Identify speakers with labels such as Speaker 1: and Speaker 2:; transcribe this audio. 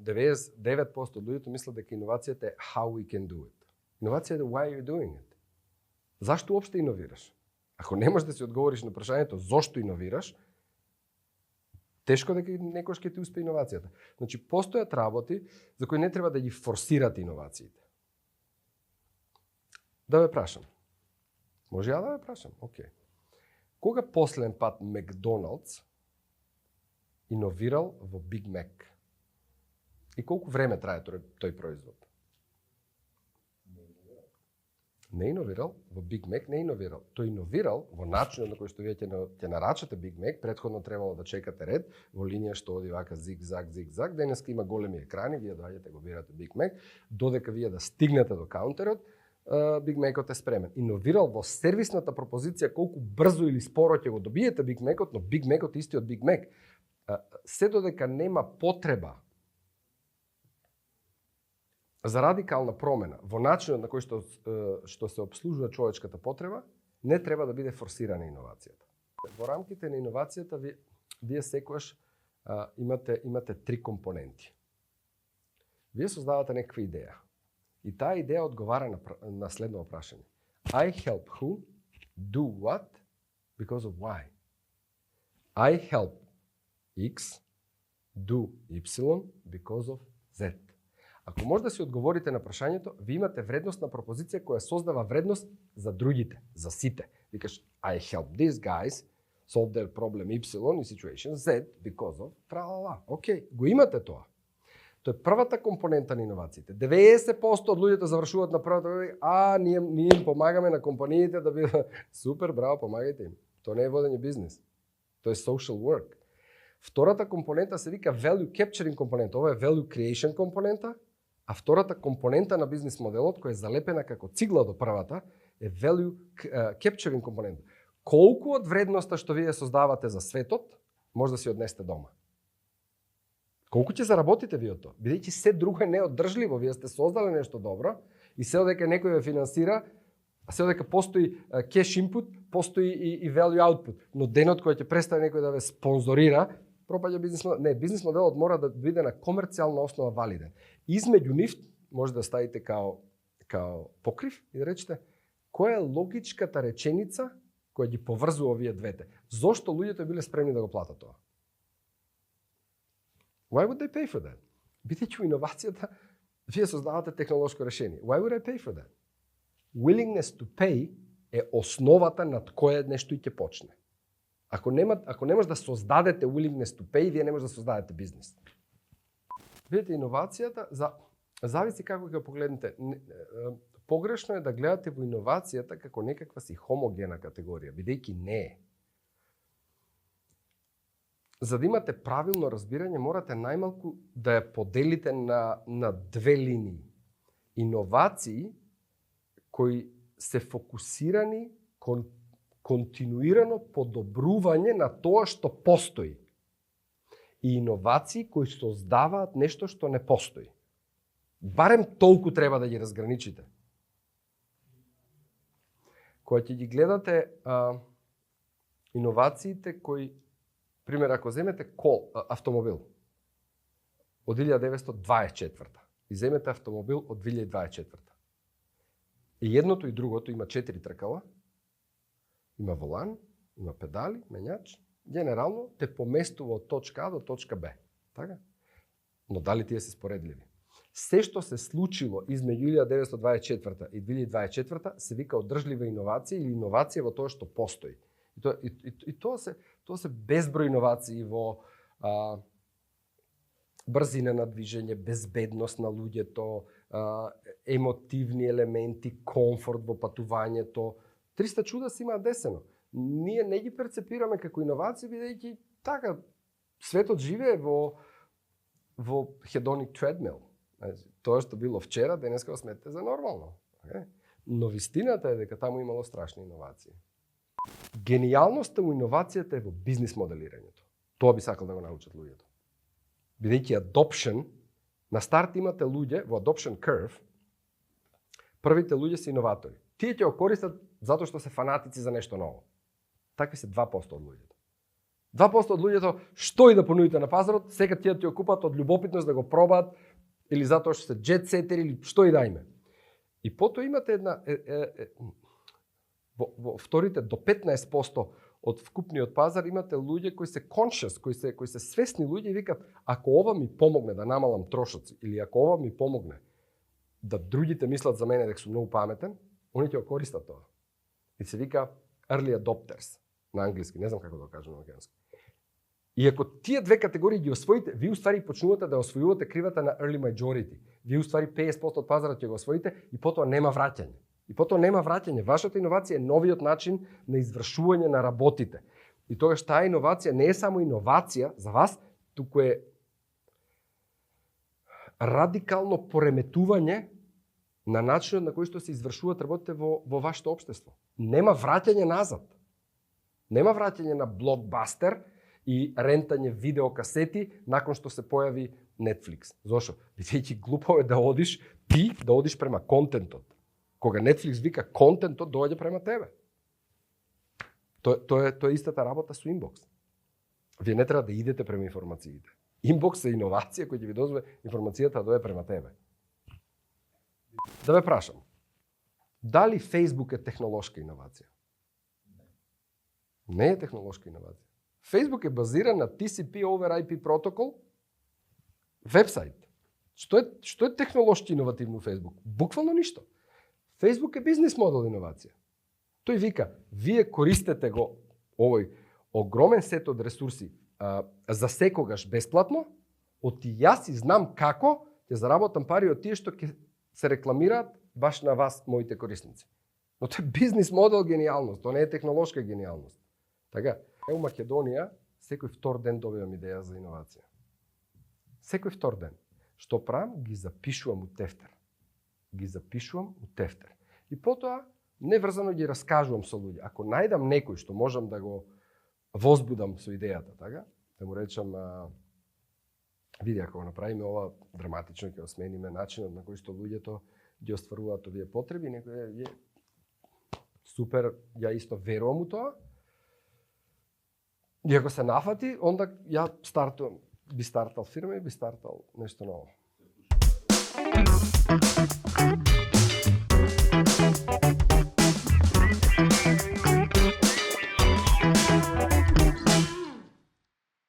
Speaker 1: 99% од луѓето мислат дека иновацијата е how we can do it. Иновацијата е why you're doing it. Зашто уопште иновираш? Ако не можеш да си одговориш на прашањето зошто иновираш, тешко дека некош ќе ти успе иновацијата. Значи, постојат работи за кои не треба да ги форсирате иновациите. Да ве прашам. Може ја да ве прашам? Океј. Кога последен пат Макдоналдс иновирал во Биг Мек? И колку време трае тој производ? Не иновирал во Биг Мек, не иновирал. Тој иновирал во начинот на кој што вие ќе нарачате Биг Мек, претходно требало да чекате ред во линија што оди вака зиг-заг. Денеска има големи екрани, вие доаѓате го бирате Биг Мек, додека вие да стигнете до каунтерот, Биг Мекот е спремен. Иновирал во сервисната пропозиција колку брзо или споро ќе го добиете Биг Мекот, но Биг Мекот е истиот Биг Мек. Се додека нема потреба за радикална промена во начинот на кој што се обслужува човечката потреба, не треба да биде форсирана иновацијата. Во рамките на иновацијата вие секогаш имате три компоненти. Вие создавате некаква идеја. И таа идеја одговара на следно прашање. I help who do what because of why. I help X do Y because of Z. Ако може да си одговорите на прашањето, ви имате вредностна пропозиција која создава вредност за другите, за сите. Викаш, I help these guys solve their problem Y in situation Z because of тралала. Океј, го имате тоа. Тоа е првата компонента на иновациите. 90% од луѓето завршуваат на првата, ние им помагаме на компаниите да бидат супер, браво, помагајте им. Тоа не е водење бизнес. Тоа е social work. Втората компонента се вика value capturing компонента. Ова е value creation компонента. А втората компонента на бизнес моделот, која е залепена како цигла до првата, е value capturing компонента. Колку од вредноста што вие создавате за светот, може да си однесете дома? Колку ќе заработите вие од тоа? Бидејќи се друго е неоддржливо, вие сте создале нешто добро и се додека некој ве финансира, се додека постои cash input, постои и value output. Но денот кој ќе престане некој да ве спонзорира, пропаѓа бизнес модел. Не, бизнес моделот мора да биде на комерцијална основа валиден. Измеѓу нив може да ставите као покрив и да речете која е логичката реченица која ги поврзува овие двете. Зошто луѓето биле спремни да го платат тоа? Why would they pay for that? Бидејќи иновацијата, вие создавате технолошко решение. Why would I pay for that? Willingness to pay е основата над која нешто и ќе почне. Ако не може да создадете willingness to pay, вие не може да создадете бизнес. Видите, иновацијата, зависи како ќе погледнете. Погрешно е да гледате во иновацијата како некаква си хомогена категорија, бидејќи не е. За да имате правилно разбирање, морате најмалку да ја поделите на две линии. Иновации кои се фокусирани кон континуирано подобрување на тоа што постои. И иновации кои создаваат нешто што не постои. Барем толку треба да ги разграничите. Кога ќе ги гледате иновациите кои, пример, ако земете автомобил од 1924 и земете автомобил од 2024. И едното и другото има 4 тркала, има волан, има педали, менјач, генерално те поместува од точка А до точка Б. Така? Но дали тие се споредливи? Се што се случило измеѓу 1924 и 2024 се вика одржлива иновација или иновација во тоа што постои. И тоа се безброј иновации во брзина на движење, безбедност на луѓето, емотивни елементи, комфорт во патувањето. 300 чуда се има десено. Ние не ги перцепираме како иновации, бидејќи така светот живее во hedonic treadmill. Тоа што било вчера, денеска го сметате за нормално. Но вистината е дека таму имало страшни иновации. Генијалноста во иновацијата е во бизнес моделирањето. Тоа би сакал да го научат луѓето. Бидејќи adoption, на старт имате луѓе во adoption curve, првите луѓе се иноватори. Тие ќе го користат затоа што се фанатици за нешто ново. Такви се 2% од луѓето. 2% од луѓето што и да понудите на пазарот, сега тие ти го купат од љубопитност да го пробаат или затоа што се jet setter или што и да име. И потоа имате една во вторите до 15% од вкупниот пазар имате луѓе кои се conscious, кои се свесни луѓе и викат ако ова ми помогне да намалам трошоци или ако ова ми помогне да другите мислат за мене дека сум многу паметен, они ќе го користат тоа. И се вика early adopters на англиски, не знам како да го кажам на македонски. И ако тие две категории ги освоите, ви уствари почнувате да освојувате кривата на early majority. Ви уствари 50% од пазарот ќе го освоите и потоа нема враќање. И потоа нема враќање. Вашата иновација е новиот начин на извршување на работите. И тогаш таа иновација не е само иновација за вас, туку е радикално пореметување на начинот на кој што се извршуваат работите во вашето општество. Нема враќање назад. Нема враќање на блокбастер и рентање видеокасети након што се појави Netflix. Зошто? Бидејќи глупо е да одиш према контентот. Кога Netflix вика контентот доаѓа према тебе. Тоа е истата работа со Inbox. Вие не треба да идете према информациите. Inbox е иновација која ќе ви дозволи информацијата да дојде према тебе. Да ве прашам. Дали Facebook е технолошка иновација? Не е технолошка иновација. Facebook е базиран на TCP over IP протокол, вебсайт. Што е технолошки иновативно Facebook? Буквално ништо. Facebook е бизнес модел иновација. Тој вика, вие користете го овој огромен сет од ресурси за секогаш бесплатно, оти јас и знам како ќе заработам пари од тие што ќе се рекламираат баш на вас, моите корисници. Но тоа е бизнес модел гениалност, тоа не е технолошка гениалност. Така, у Македонија секој втор ден добивам идеја за иновација. Секој втор ден. Што правам? Ги запишувам у тефтер. И потоа неврзано ги раскажувам со луѓе. Ако најдам некој што можам да го возбудам со идејата, така, да му речам види, ако го направиме ова драматично, ќе го смениме начинот на кој што луѓето ги остваруваат овие потреби, некој е супер, ја исто верувам у тоа. И ако се нафати, онда ја би стартал фирма и би стартал нешто ново.